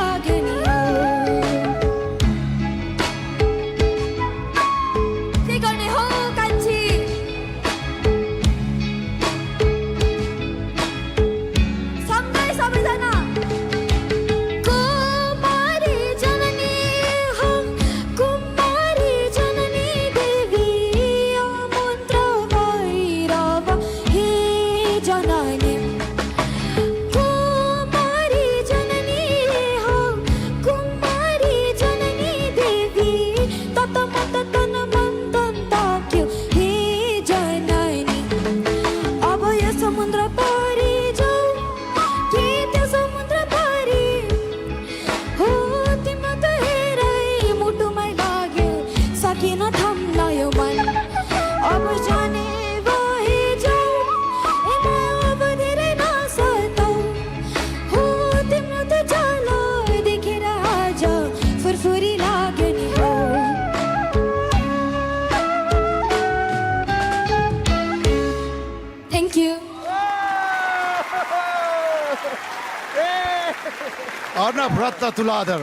लाग्ने हो के गर्ने हो कान्छी सँगै सबैजना कुमारी जननी हो कुमारी जननी देवी मन्त्र भैरव हे जननी कुमारी जननी हो कुमारी जननी देवी तत मत तन मन तन ताक्यो हे जननी अब यो समुद्र पारी जाऊ कि त्यो समुद्र पारी हो तिम्रो त हेरै मुटुमै लाग्यो सकिन थाम्न यो मन अब जाने भए जाऊ ए म अब धेरै नसताऊ हो तिम्रो त चालो देखेर आज फुरफुरी लाग्ने हो थ्याङ्क यू अर्णव रत्न तुलाधर